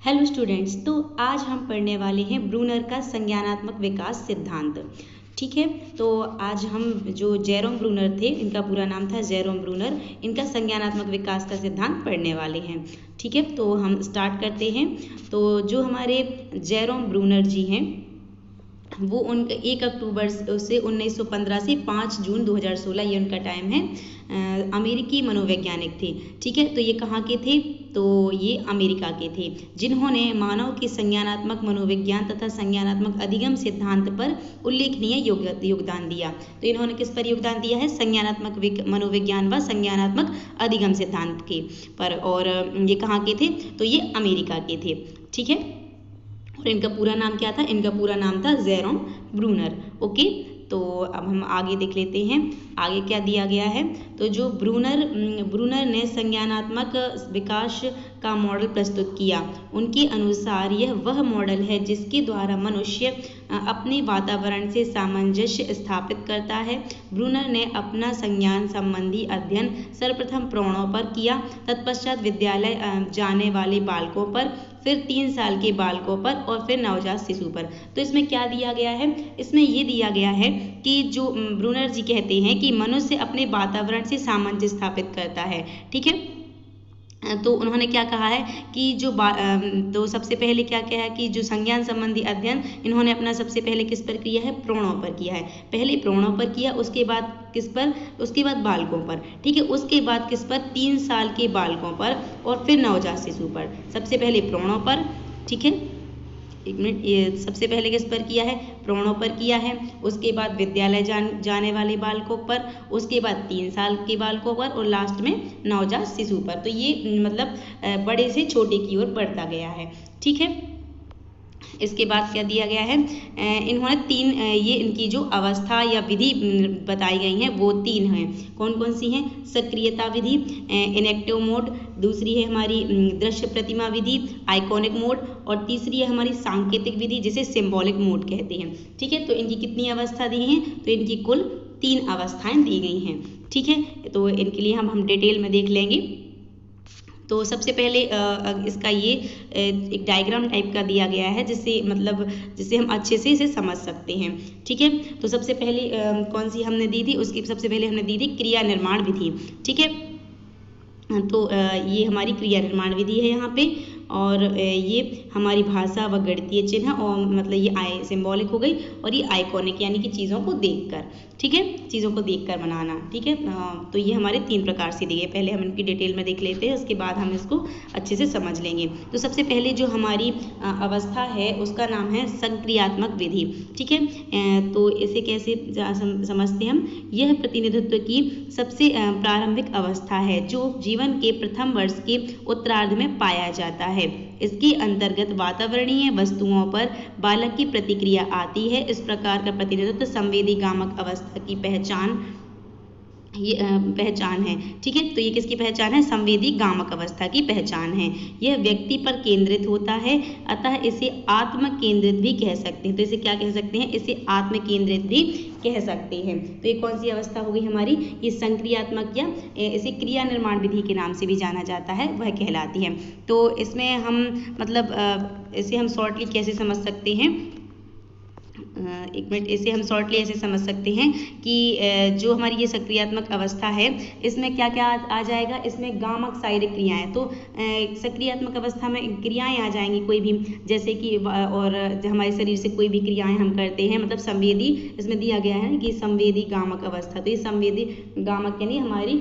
Hello students, तो आज हम पढ़ने वाले हैं ब्रूनर का संज्ञानात्मक विकास सिद्धांत। ठीक है, तो आज हम जो जेरोम ब्रूनर थे, इनका पूरा नाम था जेरोम ब्रूनर, इनका संज्ञानात्मक विकास का सिद्धांत पढ़ने वाले हैं। ठीक है, तो हम स्टार्ट करते हैं। तो जो हमारे जेरोम ब्रूनर जी हैं, वो उन 1 अक्टूबर से 1915 से 5 जून 2016 ये उनका टाइम है। अमेरिकी मनोवैज्ञानिक थे। ठीक है, तो ये कहाँ के थे? तो ये अमेरिका के थे, जिन्होंने मानव के संज्ञानात्मक मनोविज्ञान तथा संज्ञानात्मक अधिगम सिद्धांत पर उल्लेखनीय योगदान दिया। तो इन्होंने किस पर योगदान दिया है? संज्ञानात्मक मनोविज्ञान व संज्ञानात्मक अधिगम सिद्धांत के पर। और ये कहाँ के थे? तो ये अमेरिका के थे। ठीक है, और इनका पूरा नाम क्या था? इनका पूरा नाम था जेरोम ब्रूनर। ओके, तो अब हम आगे देख लेते हैं आगे क्या दिया गया है। तो जो ब्रूनर ने संज्ञानात्मक विकास का मॉडल प्रस्तुत किया, उनके अनुसार यह वह मॉडल है जिसके द्वारा मनुष्य अपने वातावरण से सामंजस्य स्थापित करता है। ब्रूनर ने अपना संज्ञान संबंधी अध्ययन सर्वप्रथम प्राणियों पर किया, तत्पश्चात विद्यालय जाने वाले बालकों पर, फिर 3 साल के बालकों पर और फिर नवजात शिशु पर। तो इसमें क्या दिया गया है? इसमें ये दिया गया है कि जो ब्रूनर जी कहते हैं कि मनुष्य अपने वातावरण से सामंजस्य स्थापित करता है। ठीक है, तो उन्होंने क्या कहा है कि तो सबसे पहले क्या कहा है कि जो संज्ञान संबंधी अध्ययन इन्होंने अपना सबसे पहले किस पर किया है? प्राणियों पर किया है। पहले प्राणियों पर किया, उसके बाद किस पर? उसके बाद बालकों पर। ठीक है, उसके बाद किस पर? 3 साल के बालकों पर और फिर नवजात शिशु पर। सबसे पहले प्राणियों पर। ठीक है, एक मिनट, ये सबसे पहले किस पर किया है? प्राणियों पर किया है। उसके बाद विद्यालय जाने वाले बालकों पर, उसके बाद 3 साल के बालकों पर और लास्ट में नवजात शिशु पर। तो ये मतलब बड़े से छोटे की ओर बढ़ता गया है। ठीक है, इसके बाद क्या दिया गया है? इन्होंने 3 ये इनकी जो अवस्था या विधि बताई गई हैं वो 3 हैं। कौन कौन सी हैं? सक्रियता विधि, इनेक्टिव मोड, दूसरी है हमारी दृश्य प्रतिमा विधि, आइकॉनिक मोड, और तीसरी है हमारी सांकेतिक विधि जिसे सिंबॉलिक मोड कहते हैं। ठीक है, तो इनकी कितनी अवस्था दी हैं? तो इनकी कुल 3 अवस्थाएं दी गई हैं। ठीक है, तो इनके लिए हम डिटेल में देख लेंगे। तो सबसे पहले इसका ये एक डायग्राम टाइप का दिया गया है जिससे हम अच्छे से इसे समझ सकते हैं। ठीक है, तो सबसे पहले कौन सी हमने दी थी? उसकी सबसे पहले हमने दी थी क्रिया निर्माण विधि। ठीक है, तो ये हमारी क्रिया निर्माण विधि है यहाँ पे, और ये हमारी भाषा व गणितीय चिन्ह, और मतलब ये सिंबॉलिक हो गई, और ये आइकॉनिक यानी कि चीज़ों को देखकर। ठीक है, चीज़ों को देखकर बनाना। ठीक है, तो ये हमारे 3 प्रकार से दिए। पहले हम इनकी डिटेल में देख लेते हैं, उसके बाद हम इसको अच्छे से समझ लेंगे। तो सबसे पहले जो हमारी अवस्था है उसका नाम है संक्रियात्मक विधि। ठीक है, तो इसे कैसे समझते हम? यह प्रतिनिधित्व की सबसे प्रारंभिक अवस्था है जो जीवन के प्रथम वर्ष के उत्तरार्ध में पाया जाता है। इसके अंतर्गत वातावरणीय वस्तुओं पर बालक की प्रतिक्रिया आती है। इस प्रकार का प्रतिनिधित्व संवेदी गामक अवस्था की पहचान है। ठीक है, तो ये किसकी पहचान है? संवेदी गामक अवस्था की पहचान है। यह व्यक्ति पर केंद्रित होता है, अतः इसे आत्म केंद्रित भी कह सकते हैं। तो इसे क्या कह सकते हैं? इसे आत्म केंद्रित भी कह सकते हैं। तो ये कौन सी अवस्था हो गई हमारी? ये संक्रियात्मक, या इसे क्रिया निर्माण विधि के नाम से भी जाना जाता है, वह कहलाती है। तो इसमें हम इसे हम शॉर्टली कैसे समझ सकते हैं? एक मिनट, इसे हम शॉर्टली ऐसे समझ सकते हैं कि जो हमारी ये सक्रियात्मक अवस्था है इसमें क्या क्या आ जाएगा? इसमें गामक शारीरिक क्रियाएं। तो सक्रियात्मक अवस्था में क्रियाएं आ जाएंगी कोई भी, जैसे कि और हमारे शरीर से कोई भी क्रियाएं हम करते हैं, मतलब संवेदी, इसमें दिया गया है कि संवेदी गामक अवस्था। तो ये संवेदी गामक यानी हमारी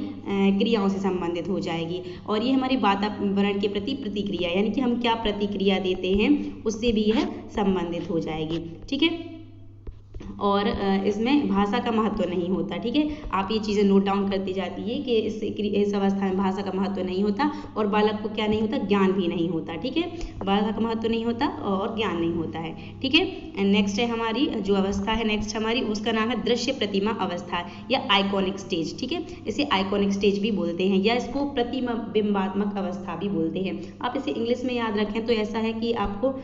क्रियाओं से संबंधित हो जाएगी, और ये हमारे वातावरण के प्रति प्रतिक्रिया यानी कि हम क्या प्रतिक्रिया देते हैं उससे भी यह संबंधित हो जाएगी। ठीक है, और इसमें भाषा का महत्व नहीं होता। ठीक है, आप ये चीज़ें नोट डाउन करती जाती है कि इस अवस्था में भाषा का महत्व नहीं होता, और बालक को क्या नहीं होता? ज्ञान भी नहीं होता। ठीक है, भाषा का महत्व नहीं होता और ज्ञान नहीं होता है। ठीक है, नेक्स्ट है हमारी जो अवस्था है, नेक्स्ट हमारी उसका नाम है दृश्य प्रतिमा अवस्था या आइकॉनिक स्टेज। ठीक है, इसे आइकॉनिक स्टेज भी बोलते हैं, या इसको प्रतिबिंबात्मक अवस्था भी बोलते हैं। आप इसे इंग्लिश में याद रखें तो ऐसा है कि आपको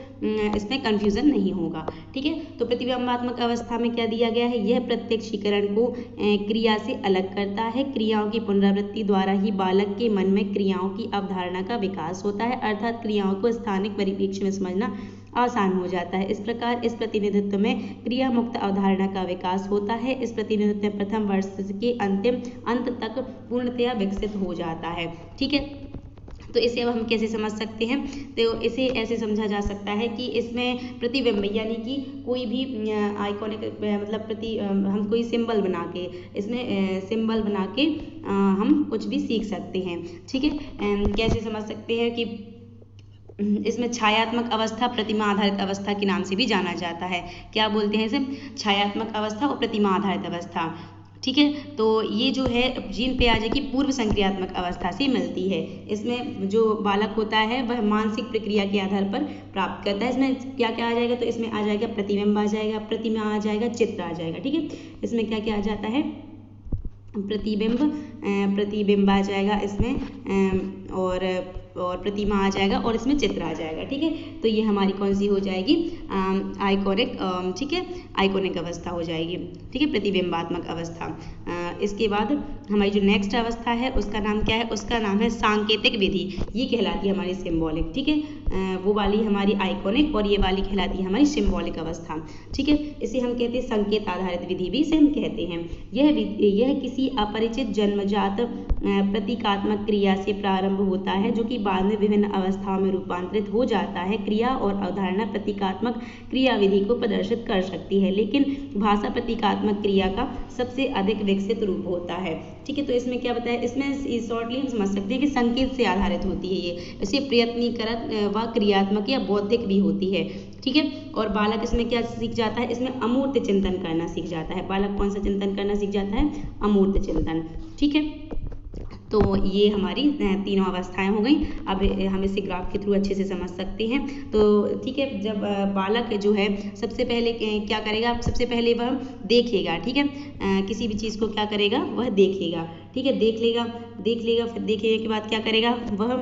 इसमें कन्फ्यूजन नहीं होगा। ठीक है, तो प्रतिबिंबात्मक अवस्था में क्या दिया गया है, यह प्रत्यक्षीकरण को क्रिया से अलग करता है। क्रियाओं की पुनरावृत्ति द्वारा ही बालक के मन में क्रियाओं की अवधारणा का विकास होता है, अर्थात क्रियाओं को स्थानिक परिप्रेक्ष्य में समझना आसान हो जाता है। इस प्रकार इस प्रतिनिधित्व में क्रिया मुक्त अवधारणा का विकास होता है। इस प्रतिनिधित्व में प्रथम वर्ष के अंत तक पूर्णतया विकसित हो जाता है। ठीक है, तो इसे अब हम कैसे समझ सकते हैं, तो इसे ऐसे समझा जा सकता है कि इसमें प्रतिबिंब यानी कि कोई भी आइकॉनिक मतलब हम कोई सिंबल बना के, इसमें सिंबल बना के हम कुछ भी सीख सकते हैं। ठीक है, कैसे समझ सकते हैं कि इसमें छायात्मक अवस्था प्रतिमा आधारित अवस्था के नाम से भी जाना जाता है। क्या बोलते हैं इसे, छायात्मक अवस्था और प्रतिमा आधारित अवस्था। ठीक है, तो ये जो है जीन पियाजे की पूर्व संक्रियात्मक अवस्था से मिलती है। इसमें जो बालक होता है वह मानसिक प्रक्रिया के आधार पर प्राप्त करता है। इसमें क्या क्या आ जाएगा, तो इसमें आ जाएगा प्रतिबिंब आ जाएगा, प्रतिमा आ जाएगा, चित्र आ जाएगा। ठीक है, इसमें क्या क्या आ जाता है, प्रतिबिंब आ जाएगा इसमें, और प्रतिमा आ जाएगा, और इसमें चित्र आ जाएगा। ठीक है, तो ये हमारी कौन सी हो जाएगी, आइकॉनिक, ठीक है, आइकॉनिक अवस्था हो जाएगी। ठीक है, प्रतिबिंबात्मक अवस्था। इसके बाद हमारी जो नेक्स्ट अवस्था है उसका नाम क्या है, उसका नाम है सांकेतिक विधि। ये कहलाती है हमारी सिंबॉलिक। ठीक है, वो वाली हमारी आइकॉनिक और ये वाली कहलाती है हमारी सिंबॉलिक अवस्था। ठीक है, इसे हम कहते हैं संकेत आधारित विधि भी इसे हम कहते हैं। यह किसी अपरिचित जन्मजात प्रतीकात्मक क्रिया से प्रारंभ होता है, जो कि बाद में विभिन्न अवस्थाओं में रूपांतरित हो जाता है। क्रिया और अवधारणा प्रतीकात्मक क्रिया विधि को प्रदर्शित कर सकती है, लेकिन भाषा प्रतीकात्मक क्रिया का सबसे अधिक विकसित रूप होता है। ठीक है, तो इसमें क्या बताया, इसमें शॉर्टली हम समझ सकते हैं कि संकेत से आधारित होती है ये, इसे प्रयत्नीकरण व क्रियात्मक या बौद्धिक भी होती है। ठीक है, और बालक इसमें क्या सीख जाता है, इसमें अमूर्त चिंतन करना सीख जाता है। बालक कौन सा चिंतन करना सीख जाता है, अमूर्त चिंतन। ठीक है, तो ये हमारी तीनों अवस्थाएं हो गई। अब हम इसे ग्राफ के थ्रू अच्छे से समझ सकते हैं। तो ठीक है, जब बालक जो है सबसे पहले क्या करेगा, सबसे पहले वह देखेगा। ठीक है, किसी भी चीज़ को क्या करेगा, वह देखेगा। ठीक है, देख लेगा, फिर देखने के बाद क्या करेगा, वह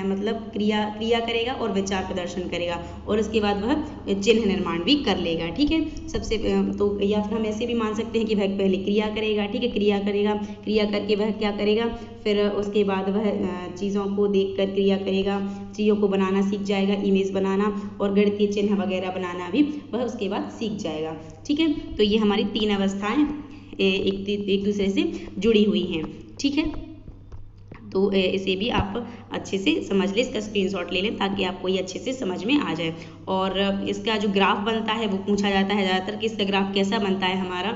मतलब क्रिया करेगा और विचार प्रदर्शन करेगा, और उसके बाद वह चिन्ह निर्माण भी कर लेगा। ठीक है, सबसे तो या फिर हम ऐसे भी मान सकते हैं कि वह पहले क्रिया करेगा। ठीक है, क्रिया करके वह क्या करेगा, फिर उसके बाद वह चीज़ों को देखकर क्रिया करेगा, चीज़ों को बनाना सीख जाएगा, इमेज बनाना और गणितीय चिन्ह वगैरह बनाना भी वह उसके बाद सीख जाएगा। ठीक है, तो ये हमारी तीन अवस्थाएं एक दूसरे से जुड़ी हुई हैं। ठीक है, तो इसे भी आप अच्छे से समझ लें, इसका स्क्रीनशॉट ले लें ताकि आपको ये अच्छे से समझ में आ जाए। और इसका जो ग्राफ बनता है वो पूछा जाता है ज़्यादातर कि इसका ग्राफ कैसा बनता है हमारा,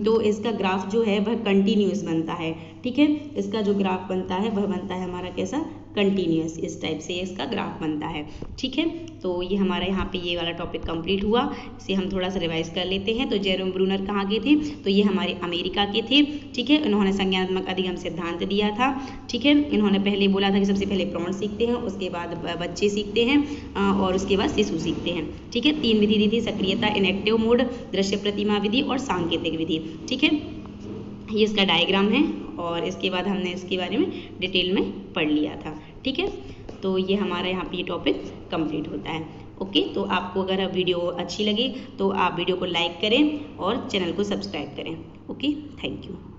तो इसका ग्राफ जो है वह कंटिन्यूस बनता है। ठीक है, इसका जो ग्राफ बनता है वह बनता है हमारा कैसा, कंटिन्यूस, इस टाइप से इसका ग्राफ बनता है। ठीक है, तो ये हमारा यहाँ पे ये वाला टॉपिक कंप्लीट हुआ। इसे हम थोड़ा सा रिवाइज कर लेते हैं। तो जेरोम ब्रूनर कहाँ के थे, तो ये हमारे अमेरिका के थे। ठीक है, इन्होंने संज्ञानात्मक अधिगम सिद्धांत दिया था। ठीक है, इन्होंने पहले बोला था कि सबसे पहले प्रौढ़ सीखते हैं, उसके बाद बच्चे सीखते हैं, और उसके बाद शिशु सीखते हैं। ठीक है, 3 विधि दी थी, सक्रियता, इनेक्टिव मोड, दृश्य प्रतिमा विधि और सांकेतिक विधि। ठीक है, ये इसका डायग्राम है, और इसके बाद हमने इसके बारे में डिटेल में पढ़ लिया था। ठीक है, तो ये हमारा यहाँ पे ये टॉपिक कंप्लीट होता है। ओके, तो आपको अगर वीडियो अच्छी लगे तो आप वीडियो को लाइक करें और चैनल को सब्सक्राइब करें। Okay, thank you.